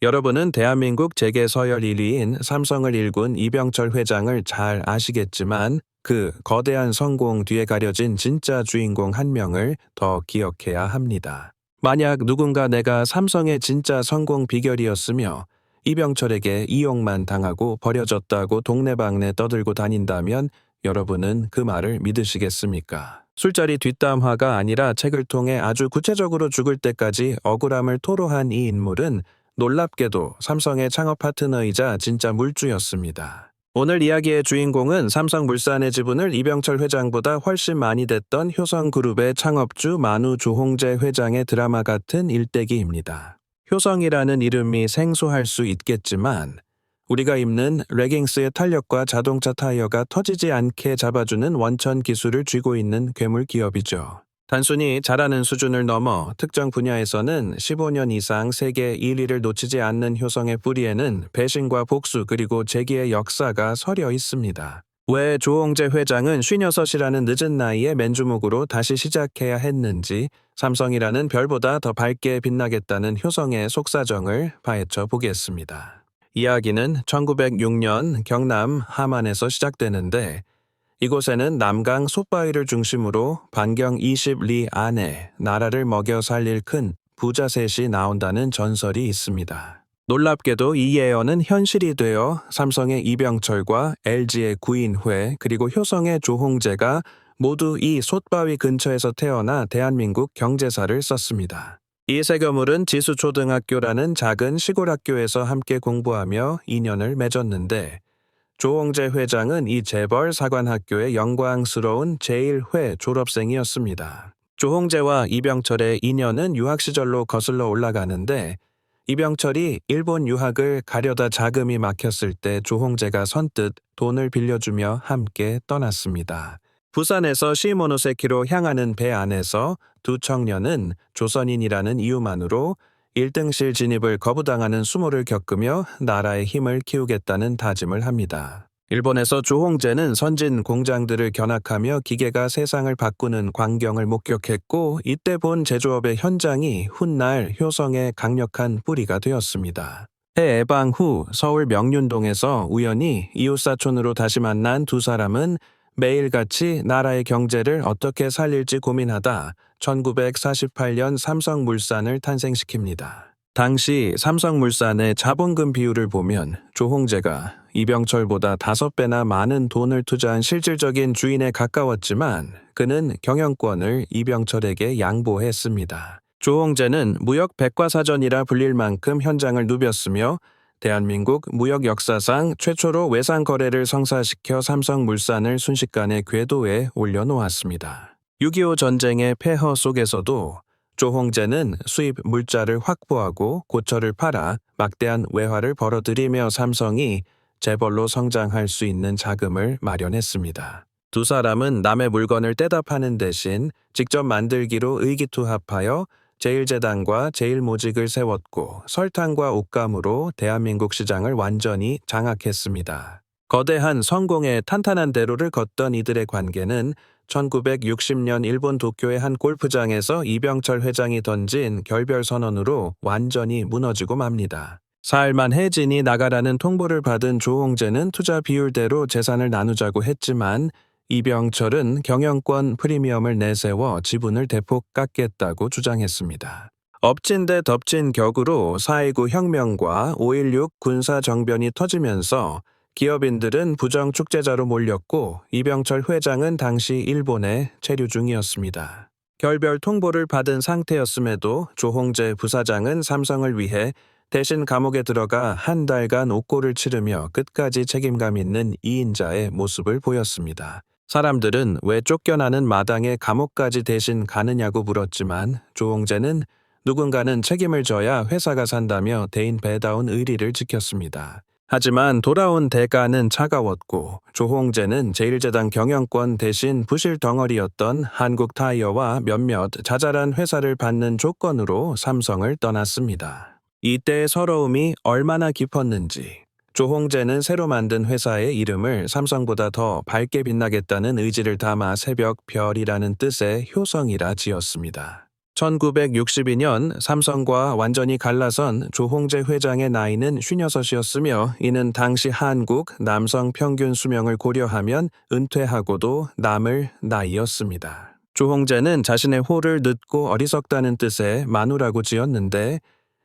여러분은 대한민국 재계 서열 1위인 삼성을 일군 이병철 회장을 잘 아시겠지만 그 거대한 성공 뒤에 가려진 진짜 주인공 한 명을 더 기억해야 합니다. 만약 누군가 내가 삼성의 진짜 성공 비결이었으며 이병철에게 이용만 당하고 버려졌다고 동네방네 떠들고 다닌다면 여러분은 그 말을 믿으시겠습니까? 술자리 뒷담화가 아니라 책을 통해 아주 구체적으로 죽을 때까지 억울함을 토로한 이 인물은 놀랍게도 삼성의 창업 파트너이자 진짜 물주였습니다. 오늘 이야기의 주인공은 삼성물산의 지분을 이병철 회장보다 훨씬 많이 댔던 효성그룹의 창업주 만우 조홍재 회장의 드라마 같은 일대기입니다. 효성이라는 이름이 생소할 수 있겠지만 우리가 입는 레깅스의 탄력과 자동차 타이어가 터지지 않게 잡아주는 원천 기술을 쥐고 있는 괴물 기업이죠. 단순히 잘하는 수준을 넘어 특정 분야에서는 15년 이상 세계 1위를 놓치지 않는 효성의 뿌리에는 배신과 복수 그리고 재기의 역사가 서려 있습니다. 왜 조홍재 회장은 56이라는 늦은 나이에 맨주먹으로 다시 시작해야 했는지 삼성이라는 별보다 더 밝게 빛나겠다는 효성의 속사정을 파헤쳐 보겠습니다. 이야기는 1906년 경남 함안에서 시작되는데 이곳에는 남강 솥바위를 중심으로 반경 20리 안에 나라를 먹여 살릴 큰 부자 셋이 나온다는 전설이 있습니다. 놀랍게도 이 예언은 현실이 되어 삼성의 이병철과 LG의 구인회 그리고 효성의 조홍재가 모두 이 솥바위 근처에서 태어나 대한민국 경제사를 썼습니다. 이 세 거물은 지수초등학교라는 작은 시골 학교에서 함께 공부하며 인연을 맺었는데 조홍재 회장은 이 재벌 사관학교의 영광스러운 제1회 졸업생이었습니다. 조홍재와 이병철의 인연은 유학 시절로 거슬러 올라가는데 이병철이 일본 유학을 가려다 자금이 막혔을 때 조홍재가 선뜻 돈을 빌려주며 함께 떠났습니다. 부산에서 시모노세키로 향하는 배 안에서 두 청년은 조선인이라는 이유만으로 1등실 진입을 거부당하는 수모를 겪으며 나라의 힘을 키우겠다는 다짐을 합니다. 일본에서 조홍재는 선진 공장들을 견학하며 기계가 세상을 바꾸는 광경을 목격했고 이때 본 제조업의 현장이 훗날 효성의 강력한 뿌리가 되었습니다. 해해방 후 서울 명륜동에서 우연히 이웃사촌으로 다시 만난 두 사람은 매일같이 나라의 경제를 어떻게 살릴지 고민하다 1948년 삼성물산을 탄생시킵니다. 당시 삼성물산의 자본금 비율을 보면 조홍재가 이병철보다 5배나 많은 돈을 투자한 실질적인 주인에 가까웠지만 그는 경영권을 이병철에게 양보했습니다. 조홍재는 무역 백과사전이라 불릴 만큼 현장을 누볐으며 대한민국 무역 역사상 최초로 외상 거래를 성사시켜 삼성물산을 순식간에 궤도에 올려놓았습니다. 6.25 전쟁의 폐허 속에서도 조홍재는 수입 물자를 확보하고 고철을 팔아 막대한 외화를 벌어들이며 삼성이 재벌로 성장할 수 있는 자금을 마련했습니다. 두 사람은 남의 물건을 떼다 파는 대신 직접 만들기로 의기투합하여 제1재단과 제1모직을 세웠고 설탕과 옷감으로 대한민국 시장을 완전히 장악했습니다. 거대한 성공의 탄탄한 대로를 걷던 이들의 관계는 1960년 일본 도쿄의 한 골프장에서 이병철 회장이 던진 결별 선언으로 완전히 무너지고 맙니다. 사흘만 해지니 나가라는 통보를 받은 조홍재는 투자 비율대로 재산을 나누자고 했지만 이병철은 경영권 프리미엄을 내세워 지분을 대폭 깎겠다고 주장했습니다. 엎친 데 덮친 격으로 4.19 혁명과 5.16 군사정변이 터지면서 기업인들은 부정축제자로 몰렸고 이병철 회장은 당시 일본에 체류 중이었습니다. 결별 통보를 받은 상태였음에도 조홍재 부사장은 삼성을 위해 대신 감옥에 들어가 한 달간 옥고를 치르며 끝까지 책임감 있는 이인자의 모습을 보였습니다. 사람들은 왜 쫓겨나는 마당에 감옥까지 대신 가느냐고 물었지만 조홍재는 누군가는 책임을 져야 회사가 산다며 대인배다운 의리를 지켰습니다. 하지만 돌아온 대가는 차가웠고 조홍재는 제1재단 경영권 대신 부실 덩어리였던 한국타이어와 몇몇 자잘한 회사를 받는 조건으로 삼성을 떠났습니다. 이때의 서러움이 얼마나 깊었는지 조홍재는 새로 만든 회사의 이름을 삼성보다 더 밝게 빛나겠다는 의지를 담아 새벽별이라는 뜻의 효성이라 지었습니다. 1962년 삼성과 완전히 갈라선 조홍재 회장의 나이는 56이었으며 이는 당시 한국 남성 평균 수명을 고려하면 은퇴하고도 남을 나이였습니다. 조홍재는 자신의 호를 늦고 어리석다는 뜻의 만우라고 지었는데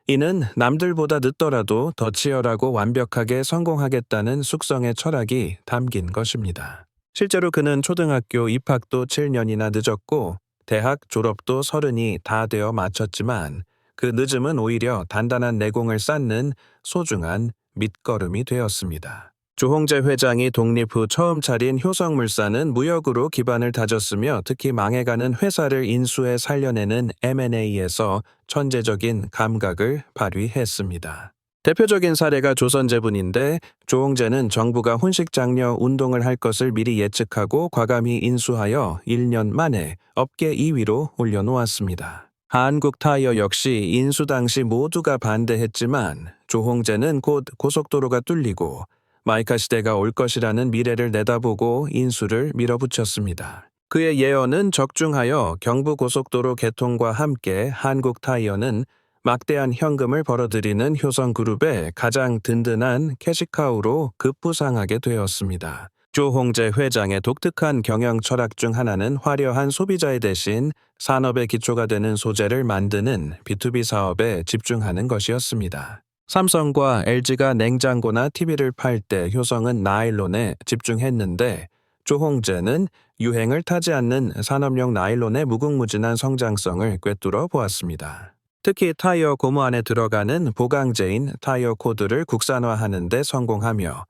이는 남들보다 늦더라도 더 치열하고 완벽하게 성공하겠다는 숙성의 철학이 담긴 것입니다. 실제로 그는 초등학교 입학도 7년이나 늦었고 대학 졸업도 30이 다 되어 마쳤지만 그 늦음은 오히려 단단한 내공을 쌓는 소중한 밑거름이 되었습니다. 조홍재 회장이 독립 후 처음 차린 효성물산은 무역으로 기반을 다졌으며 특히 망해가는 회사를 인수해 살려내는 M&A에서 천재적인 감각을 발휘했습니다. 대표적인 사례가 조선제분인데 조홍재는 정부가 혼식장려 운동을 할 것을 미리 예측하고 과감히 인수하여 1년 만에 업계 2위로 올려놓았습니다. 한국타이어 역시 인수 당시 모두가 반대했지만 조홍재는 곧 고속도로가 뚫리고 마이카 시대가 올 것이라는 미래를 내다보고 인수를 밀어붙였습니다. 그의 예언은 적중하여 경부고속도로 개통과 함께 한국타이어는 막대한 현금을 벌어들이는 효성그룹의 가장 든든한 캐시카우로 급부상하게 되었습니다. 조홍재 회장의 독특한 경영 철학 중 하나는 화려한 소비자의 대신 산업의 기초가 되는 소재를 만드는 B2B 사업에 집중하는 것이었습니다. 삼성과 LG가 냉장고나 TV를 팔 때 효성은 나일론에 집중했는데 조홍재는 유행을 타지 않는 산업용 나일론의 무궁무진한 성장성을 꿰뚫어 보았습니다. 특히 타이어 고무 안에 들어가는 보강제인 타이어 코드를 국산화하는 데 성공하며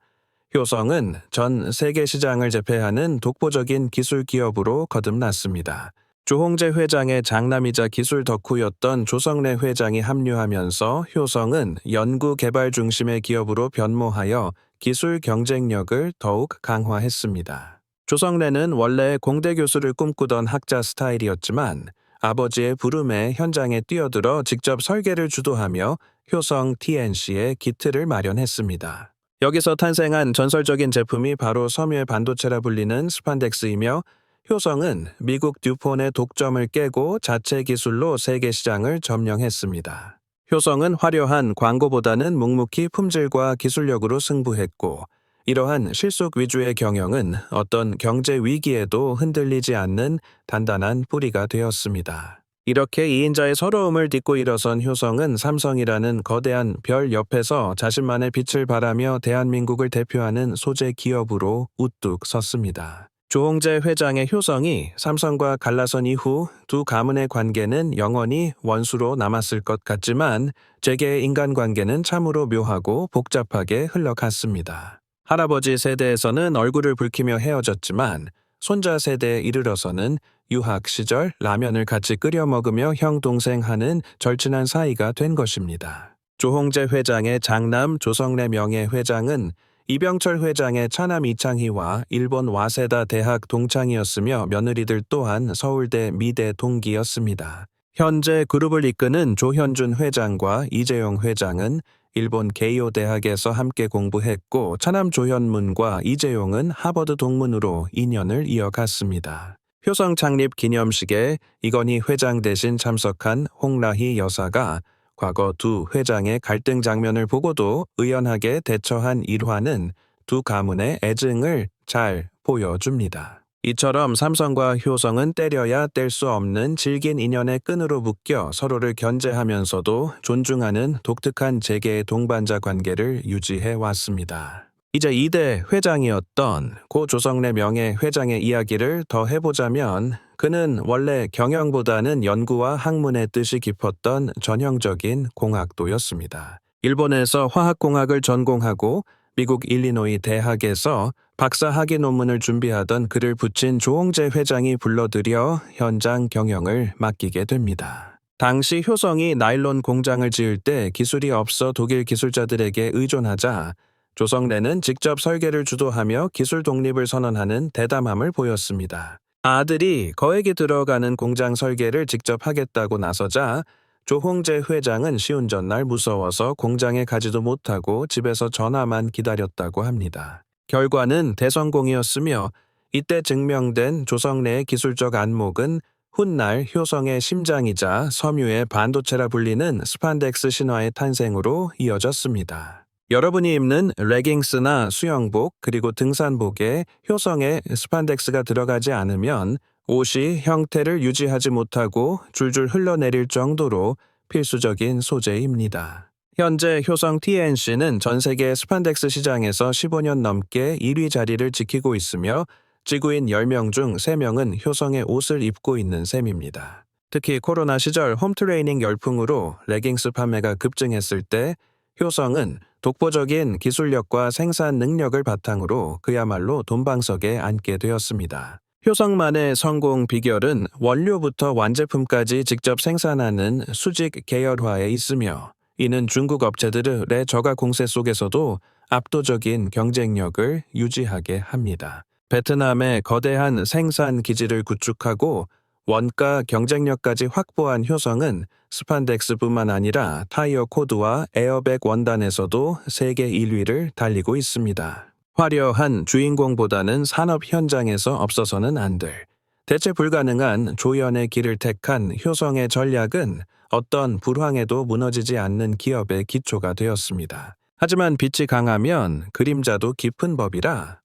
효성은 전 세계 시장을 제패하는 독보적인 기술 기업으로 거듭났습니다. 조홍재 회장의 장남이자 기술 덕후였던 조성래 회장이 합류하면서 효성은 연구 개발 중심의 기업으로 변모하여 기술 경쟁력을 더욱 강화했습니다. 조성래는 원래 공대 교수를 꿈꾸던 학자 스타일이었지만 아버지의 부름에 현장에 뛰어들어 직접 설계를 주도하며 효성 TNC의 기틀을 마련했습니다. 여기서 탄생한 전설적인 제품이 바로 섬유의 반도체라 불리는 스판덱스이며 효성은 미국 듀폰의 독점을 깨고 자체 기술로 세계 시장을 점령했습니다. 효성은 화려한 광고보다는 묵묵히 품질과 기술력으로 승부했고 이러한 실속 위주의 경영은 어떤 경제 위기에도 흔들리지 않는 단단한 뿌리가 되었습니다. 이렇게 2인자의 서러움을 딛고 일어선 효성은 삼성이라는 거대한 별 옆에서 자신만의 빛을 발하며 대한민국을 대표하는 소재 기업으로 우뚝 섰습니다. 조홍재 회장의 효성이 삼성과 갈라선 이후 두 가문의 관계는 영원히 원수로 남았을 것 같지만 재계의 인간관계는 참으로 묘하고 복잡하게 흘러갔습니다. 할아버지 세대에서는 얼굴을 붉히며 헤어졌지만 손자 세대에 이르러서는 유학 시절 라면을 같이 끓여 먹으며 형 동생 하는 절친한 사이가 된 것입니다. 조홍재 회장의 장남 조성래 명예회장은 이병철 회장의 차남 이창희와 일본 와세다 대학 동창이었으며 며느리들 또한 서울대 미대 동기였습니다. 현재 그룹을 이끄는 조현준 회장과 이재용 회장은 일본 게이오 대학에서 함께 공부했고 차남 조현문과 이재용은 하버드 동문으로 인연을 이어갔습니다. 효성 창립 기념식에 이건희 회장 대신 참석한 홍라희 여사가 과거 두 회장의 갈등 장면을 보고도 의연하게 대처한 일화는 두 가문의 애증을 잘 보여줍니다. 이처럼 삼성과 효성은 때려야 뗄 수 없는 질긴 인연의 끈으로 묶여 서로를 견제하면서도 존중하는 독특한 재계의 동반자 관계를 유지해 왔습니다. 이제 2대 회장이었던 고 조성래 명예회장의 이야기를 더 해보자면 그는 원래 경영보다는 연구와 학문의 뜻이 깊었던 전형적인 공학도였습니다. 일본에서 화학공학을 전공하고 미국 일리노이 대학에서 박사 학위 논문을 준비하던 그를 붙인 조홍재 회장이 불러들여 현장 경영을 맡기게 됩니다. 당시 효성이 나일론 공장을 지을 때 기술이 없어 독일 기술자들에게 의존하자 조성래는 직접 설계를 주도하며 기술 독립을 선언하는 대담함을 보였습니다. 아들이 거액이 들어가는 공장 설계를 직접 하겠다고 나서자 조홍재 회장은 시운전날 무서워서 공장에 가지도 못하고 집에서 전화만 기다렸다고 합니다. 결과는 대성공이었으며 이때 증명된 조성래의 기술적 안목은 훗날 효성의 심장이자 섬유의 반도체라 불리는 스판덱스 신화의 탄생으로 이어졌습니다. 여러분이 입는 레깅스나 수영복 그리고 등산복에 효성의 스판덱스가 들어가지 않으면 옷이 형태를 유지하지 못하고 줄줄 흘러내릴 정도로 필수적인 소재입니다. 현재 효성 TNC는 전 세계 스판덱스 시장에서 15년 넘게 1위 자리를 지키고 있으며 지구인 10명 중 3명은 효성의 옷을 입고 있는 셈입니다. 특히 코로나 시절 홈트레이닝 열풍으로 레깅스 판매가 급증했을 때 효성은 독보적인 기술력과 생산 능력을 바탕으로 그야말로 돈방석에 앉게 되었습니다. 효성만의 성공 비결은 원료부터 완제품까지 직접 생산하는 수직 계열화에 있으며 이는 중국 업체들의 저가 공세 속에서도 압도적인 경쟁력을 유지하게 합니다. 베트남의 거대한 생산 기지를 구축하고 원가 경쟁력까지 확보한 효성은 스판덱스뿐만 아니라 타이어 코드와 에어백 원단에서도 세계 1위를 달리고 있습니다. 화려한 주인공보다는 산업 현장에서 없어서는 안 될, 대체 불가능한 조연의 길을 택한 효성의 전략은 어떤 불황에도 무너지지 않는 기업의 기초가 되었습니다. 하지만 빛이 강하면 그림자도 깊은 법이라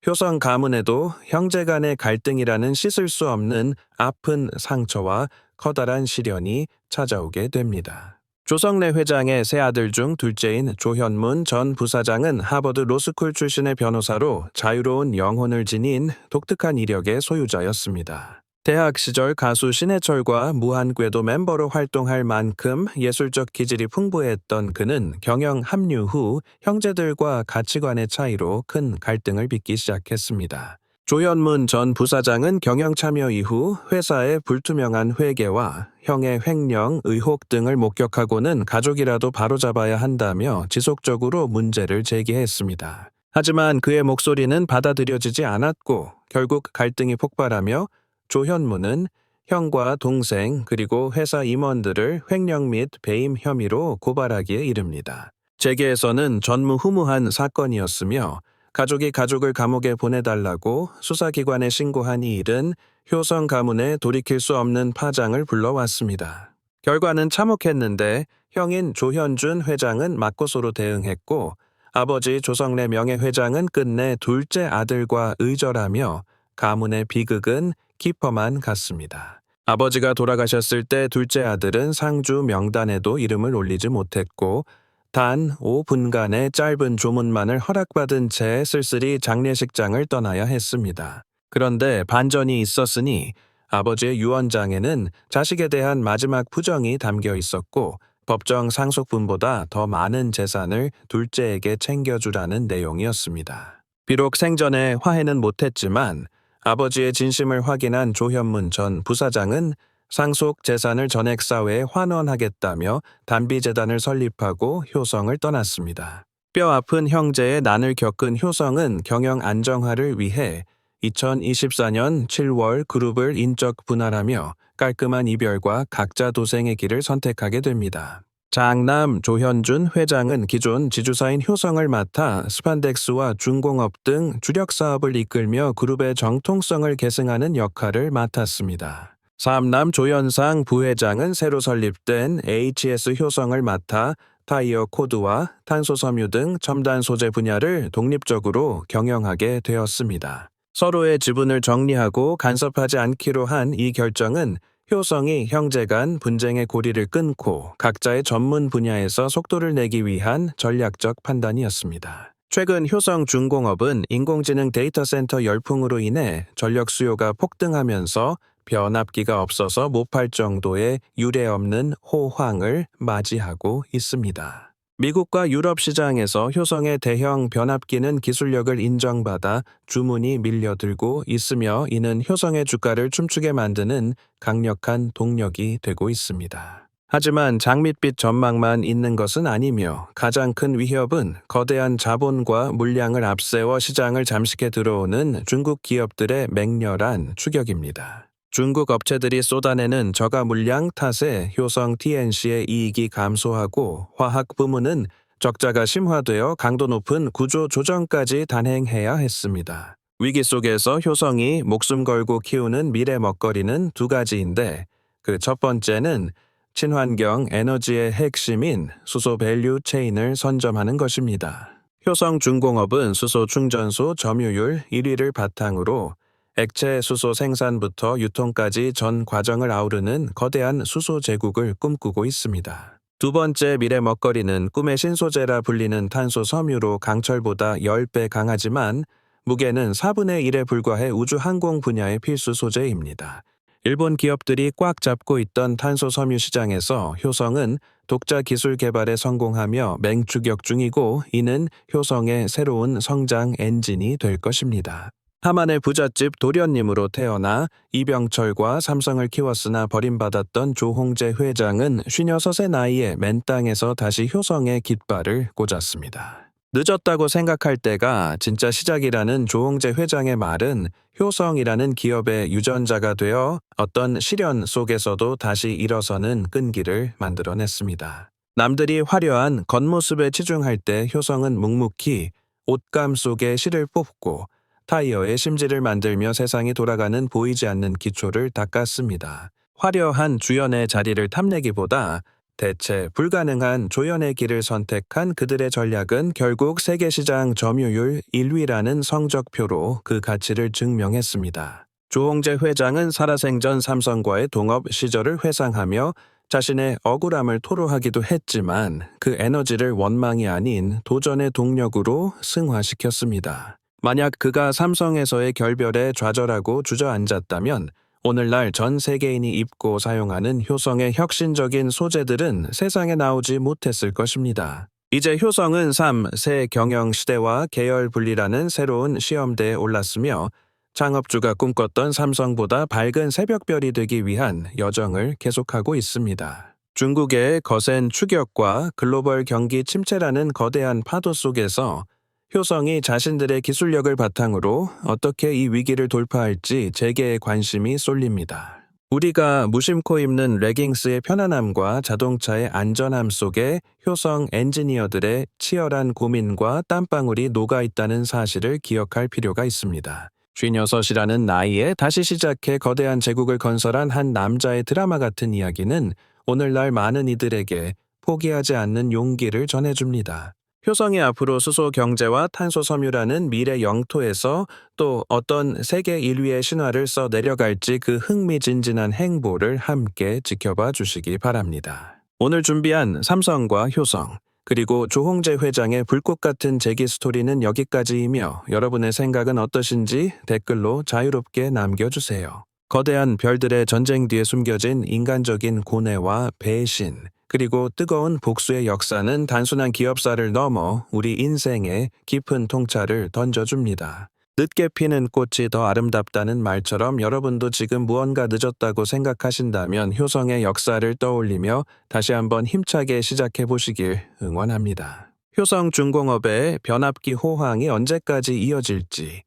효성 가문에도 형제 간의 갈등이라는 씻을 수 없는 아픈 상처와 커다란 시련이 찾아오게 됩니다. 조성래 회장의 세 아들 중 둘째인 조현문 전 부사장은 하버드 로스쿨 출신의 변호사로 자유로운 영혼을 지닌 독특한 이력의 소유자였습니다. 대학 시절 가수 신해철과 무한궤도 멤버로 활동할 만큼 예술적 기질이 풍부했던 그는 경영 합류 후 형제들과 가치관의 차이로 큰 갈등을 빚기 시작했습니다. 조현문 전 부사장은 경영 참여 이후 회사의 불투명한 회계와 형의 횡령, 의혹 등을 목격하고는 가족이라도 바로잡아야 한다며 지속적으로 문제를 제기했습니다. 하지만 그의 목소리는 받아들여지지 않았고 결국 갈등이 폭발하며 조현문은 형과 동생 그리고 회사 임원들을 횡령 및 배임 혐의로 고발하기에 이릅니다. 재계에서는 전무후무한 사건이었으며 가족이 가족을 감옥에 보내달라고 수사기관에 신고한 이 일은 효성 가문에 돌이킬 수 없는 파장을 불러왔습니다. 결과는 참혹했는데 형인 조현준 회장은 맞고소로 대응했고 아버지 조성래 명예회장은 끝내 둘째 아들과 의절하며 가문의 비극은 깊어만 갔습니다. 아버지가 돌아가셨을 때 둘째 아들은 상주 명단에도 이름을 올리지 못했고 단 5분간의 짧은 조문만을 허락받은 채 쓸쓸히 장례식장을 떠나야 했습니다. 그런데 반전이 있었으니 아버지의 유언장에는 자식에 대한 마지막 부정이 담겨 있었고 법정 상속분보다 더 많은 재산을 둘째에게 챙겨주라는 내용이었습니다. 비록 생전에 화해는 못했지만 아버지의 진심을 확인한 조현문 전 부사장은 상속 재산을 전액 사회에 환원하겠다며 단비재단을 설립하고 효성을 떠났습니다. 뼈아픈 형제의 난을 겪은 효성은 경영 안정화를 위해 2024년 7월 그룹을 인적 분할하며 깔끔한 이별과 각자 도생의 길을 선택하게 됩니다. 장남 조현준 회장은 기존 지주사인 효성을 맡아 스판덱스와 중공업 등 주력 사업을 이끌며 그룹의 정통성을 계승하는 역할을 맡았습니다. 삼남 조현상 부회장은 새로 설립된 HS 효성을 맡아 타이어 코드와 탄소 섬유 등 첨단 소재 분야를 독립적으로 경영하게 되었습니다. 서로의 지분을 정리하고 간섭하지 않기로 한 이 결정은 효성이 형제 간 분쟁의 고리를 끊고 각자의 전문 분야에서 속도를 내기 위한 전략적 판단이었습니다. 최근 효성 중공업은 인공지능 데이터 센터 열풍으로 인해 전력 수요가 폭등하면서 변압기가 없어서 못 팔 정도의 유례없는 호황을 맞이하고 있습니다. 미국과 유럽 시장에서 효성의 대형 변압기는 기술력을 인정받아 주문이 밀려들고 있으며 이는 효성의 주가를 춤추게 만드는 강력한 동력이 되고 있습니다. 하지만 장밋빛 전망만 있는 것은 아니며 가장 큰 위협은 거대한 자본과 물량을 앞세워 시장을 잠식해 들어오는 중국 기업들의 맹렬한 추격입니다. 중국 업체들이 쏟아내는 저가 물량 탓에 효성 TNC의 이익이 감소하고 화학 부문은 적자가 심화되어 강도 높은 구조 조정까지 단행해야 했습니다. 위기 속에서 효성이 목숨 걸고 키우는 미래 먹거리는 두 가지인데 그 첫 번째는 친환경 에너지의 핵심인 수소 밸류 체인을 선점하는 것입니다. 효성중공업은 수소 충전소 점유율 1위를 바탕으로 액체 수소 생산부터 유통까지 전 과정을 아우르는 거대한 수소 제국을 꿈꾸고 있습니다. 두 번째 미래 먹거리는 꿈의 신소재라 불리는 탄소 섬유로 강철보다 10배 강하지만 무게는 4분의 1에 불과해 우주 항공 분야의 필수 소재입니다. 일본 기업들이 꽉 잡고 있던 탄소 섬유 시장에서 효성은 독자 기술 개발에 성공하며 맹추격 중이고 이는 효성의 새로운 성장 엔진이 될 것입니다. 하만의 부잣집 도련님으로 태어나 이병철과 삼성을 키웠으나 버림받았던 조홍재 회장은 56의 나이에 맨 땅에서 다시 효성의 깃발을 꽂았습니다. 늦었다고 생각할 때가 진짜 시작이라는 조홍재 회장의 말은 효성이라는 기업의 유전자가 되어 어떤 시련 속에서도 다시 일어서는 끈기를 만들어냈습니다. 남들이 화려한 겉모습에 치중할 때 효성은 묵묵히 옷감 속에 실을 뽑고 타이어의 심지를 만들며 세상이 돌아가는 보이지 않는 기초를 닦았습니다. 화려한 주연의 자리를 탐내기보다 대체 불가능한 조연의 길을 선택한 그들의 전략은 결국 세계시장 점유율 1위라는 성적표로 그 가치를 증명했습니다. 조홍재 회장은 살아생전 삼성과의 동업 시절을 회상하며 자신의 억울함을 토로하기도 했지만 그 에너지를 원망이 아닌 도전의 동력으로 승화시켰습니다. 만약 그가 삼성에서의 결별에 좌절하고 주저앉았다면 오늘날 전 세계인이 입고 사용하는 효성의 혁신적인 소재들은 세상에 나오지 못했을 것입니다. 이제 효성은 새 경영 시대와 계열 분리라는 새로운 시험대에 올랐으며 창업주가 꿈꿨던 삼성보다 밝은 새벽별이 되기 위한 여정을 계속하고 있습니다. 중국의 거센 추격과 글로벌 경기 침체라는 거대한 파도 속에서 효성이 자신들의 기술력을 바탕으로 어떻게 이 위기를 돌파할지 재계의 관심이 쏠립니다. 우리가 무심코 입는 레깅스의 편안함과 자동차의 안전함 속에 효성 엔지니어들의 치열한 고민과 땀방울이 녹아있다는 사실을 기억할 필요가 있습니다. 56이라는 나이에 다시 시작해 거대한 제국을 건설한 한 남자의 드라마 같은 이야기는 오늘날 많은 이들에게 포기하지 않는 용기를 전해줍니다. 효성이 앞으로 수소 경제와 탄소 섬유라는 미래 영토에서 또 어떤 세계 1위의 신화를 써 내려갈지 그 흥미진진한 행보를 함께 지켜봐 주시기 바랍니다. 오늘 준비한 삼성과 효성, 그리고 조홍재 회장의 불꽃 같은 재기 스토리는 여기까지이며 여러분의 생각은 어떠신지 댓글로 자유롭게 남겨주세요. 거대한 별들의 전쟁 뒤에 숨겨진 인간적인 고뇌와 배신, 그리고 뜨거운 복수의 역사는 단순한 기업사를 넘어 우리 인생에 깊은 통찰을 던져줍니다. 늦게 피는 꽃이 더 아름답다는 말처럼 여러분도 지금 무언가 늦었다고 생각하신다면 효성의 역사를 떠올리며 다시 한번 힘차게 시작해 보시길 응원합니다. 효성중공업의 변압기 호황이 언제까지 이어질지,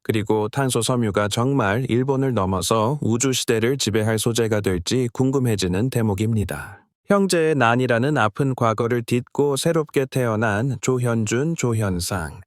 그리고 탄소 섬유가 정말 일본을 넘어서 우주시대를 지배할 소재가 될지 궁금해지는 대목입니다. 형제의 난이라는 아픈 과거를 딛고 새롭게 태어난 조현준, 조현상.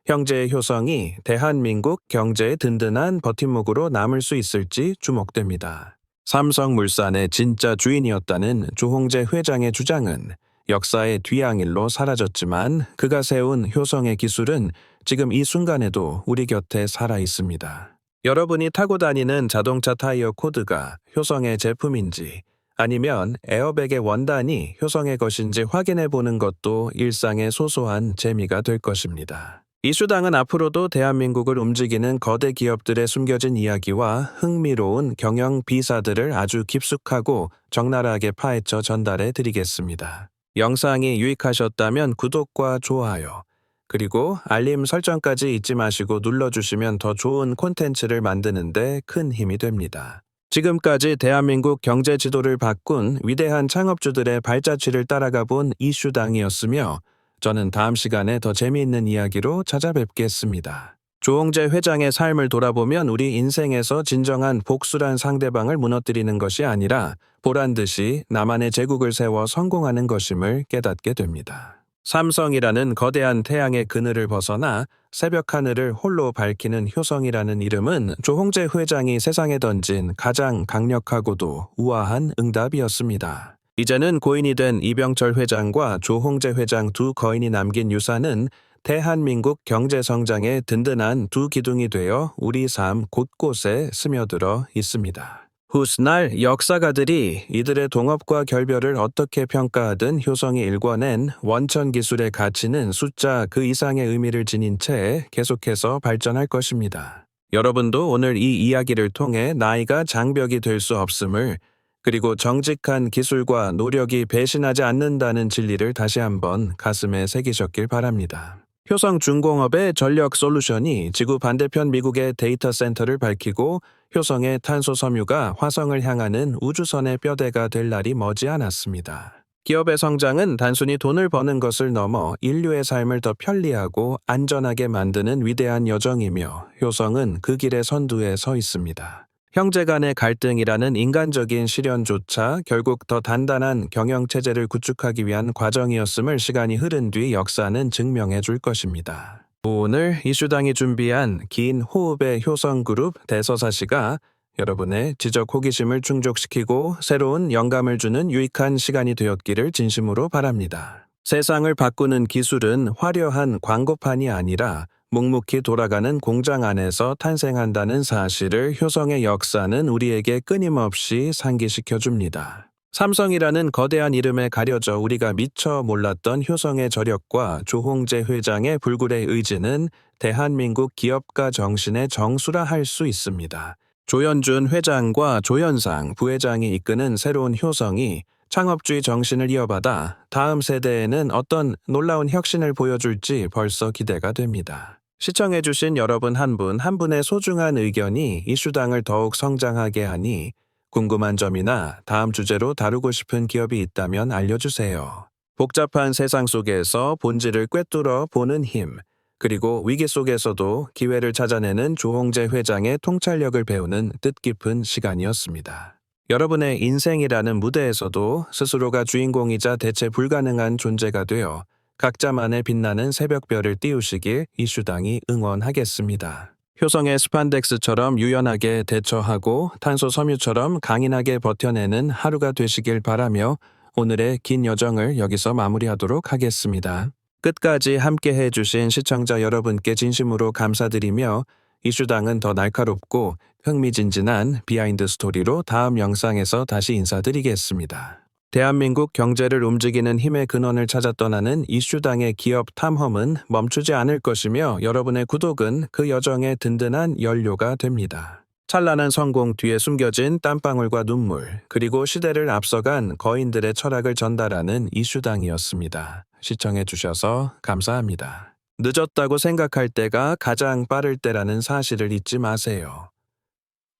형제의 효성이 대한민국 경제의 든든한 버팀목으로 남을 수 있을지 주목됩니다. 삼성물산의 진짜 주인이었다는 조홍재 회장의 주장은 역사의 뒤양일로 사라졌지만 그가 세운 효성의 기술은 지금 이 순간에도 우리 곁에 살아 있습니다. 여러분이 타고 다니는 자동차 타이어 코드가 효성의 제품인지 아니면 에어백의 원단이 효성의 것인지 확인해 보는 것도 일상의 소소한 재미가 될 것입니다. 이슈당은 앞으로도 대한민국을 움직이는 거대 기업들의 숨겨진 이야기와 흥미로운 경영 비사들을 아주 깊숙하고 적나라하게 파헤쳐 전달해 드리겠습니다. 영상이 유익하셨다면 구독과 좋아요, 그리고 알림 설정까지 잊지 마시고 눌러주시면 더 좋은 콘텐츠를 만드는 데 큰 힘이 됩니다. 지금까지 대한민국 경제 지도를 바꾼 위대한 창업주들의 발자취를 따라가 본 이슈당이었으며 저는 다음 시간에 더 재미있는 이야기로 찾아뵙겠습니다. 조홍재 회장의 삶을 돌아보면 우리 인생에서 진정한 복수란 상대방을 무너뜨리는 것이 아니라 보란듯이 나만의 제국을 세워 성공하는 것임을 깨닫게 됩니다. 삼성이라는 거대한 태양의 그늘을 벗어나 새벽 하늘을 홀로 밝히는 효성이라는 이름은 조홍재 회장이 세상에 던진 가장 강력하고도 우아한 응답이었습니다. 이제는 고인이 된 이병철 회장과 조홍재 회장 두 거인이 남긴 유산은 대한민국 경제 성장의 든든한 두 기둥이 되어 우리 삶 곳곳에 스며들어 있습니다. 훗날 역사가들이 이들의 동업과 결별을 어떻게 평가하든 효성이 일궈낸 원천 기술의 가치는 숫자 그 이상의 의미를 지닌 채 계속해서 발전할 것입니다. 여러분도 오늘 이 이야기를 통해 나이가 장벽이 될 수 없음을, 그리고 정직한 기술과 노력이 배신하지 않는다는 진리를 다시 한번 가슴에 새기셨길 바랍니다. 효성중공업의 전력 솔루션이 지구 반대편 미국의 데이터 센터를 밝히고 효성의 탄소 섬유가 화성을 향하는 우주선의 뼈대가 될 날이 머지않았습니다. 기업의 성장은 단순히 돈을 버는 것을 넘어 인류의 삶을 더 편리하고 안전하게 만드는 위대한 여정이며 효성은 그 길의 선두에 서 있습니다. 형제 간의 갈등이라는 인간적인 시련조차 결국 더 단단한 경영체제를 구축하기 위한 과정이었음을 시간이 흐른 뒤 역사는 증명해 줄 것입니다. 오늘 이슈당이 준비한 긴 호흡의 효성그룹 대서사시가 여러분의 지적 호기심을 충족시키고 새로운 영감을 주는 유익한 시간이 되었기를 진심으로 바랍니다. 세상을 바꾸는 기술은 화려한 광고판이 아니라 묵묵히 돌아가는 공장 안에서 탄생한다는 사실을 효성의 역사는 우리에게 끊임없이 상기시켜줍니다. 삼성이라는 거대한 이름에 가려져 우리가 미처 몰랐던 효성의 저력과 조홍재 회장의 불굴의 의지는 대한민국 기업가 정신의 정수라 할 수 있습니다. 조현준 회장과 조현상 부회장이 이끄는 새로운 효성이 창업주의 정신을 이어받아 다음 세대에는 어떤 놀라운 혁신을 보여줄지 벌써 기대가 됩니다. 시청해주신 여러분 한 분 한 분의 소중한 의견이 이슈당을 더욱 성장하게 하니 궁금한 점이나 다음 주제로 다루고 싶은 기업이 있다면 알려주세요. 복잡한 세상 속에서 본질을 꿰뚫어 보는 힘, 그리고 위기 속에서도 기회를 찾아내는 조홍재 회장의 통찰력을 배우는 뜻깊은 시간이었습니다. 여러분의 인생이라는 무대에서도 스스로가 주인공이자 대체 불가능한 존재가 되어 각자만의 빛나는 새벽별을 띄우시길 이슈당이 응원하겠습니다. 효성의 스판덱스처럼 유연하게 대처하고 탄소 섬유처럼 강인하게 버텨내는 하루가 되시길 바라며 오늘의 긴 여정을 여기서 마무리하도록 하겠습니다. 끝까지 함께 해주신 시청자 여러분께 진심으로 감사드리며 이슈당은 더 날카롭고 흥미진진한 비하인드 스토리로 다음 영상에서 다시 인사드리겠습니다. 대한민국 경제를 움직이는 힘의 근원을 찾아 떠나는 이슈당의 기업 탐험은 멈추지 않을 것이며 여러분의 구독은 그 여정의 든든한 연료가 됩니다. 찬란한 성공 뒤에 숨겨진 땀방울과 눈물, 그리고 시대를 앞서간 거인들의 철학을 전달하는 이슈당이었습니다. 시청해주셔서 감사합니다. 늦었다고 생각할 때가 가장 빠를 때라는 사실을 잊지 마세요.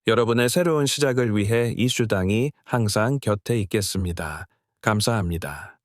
여러분의 새로운 시작을 위해 이슈당이 항상 곁에 있겠습니다. 감사합니다.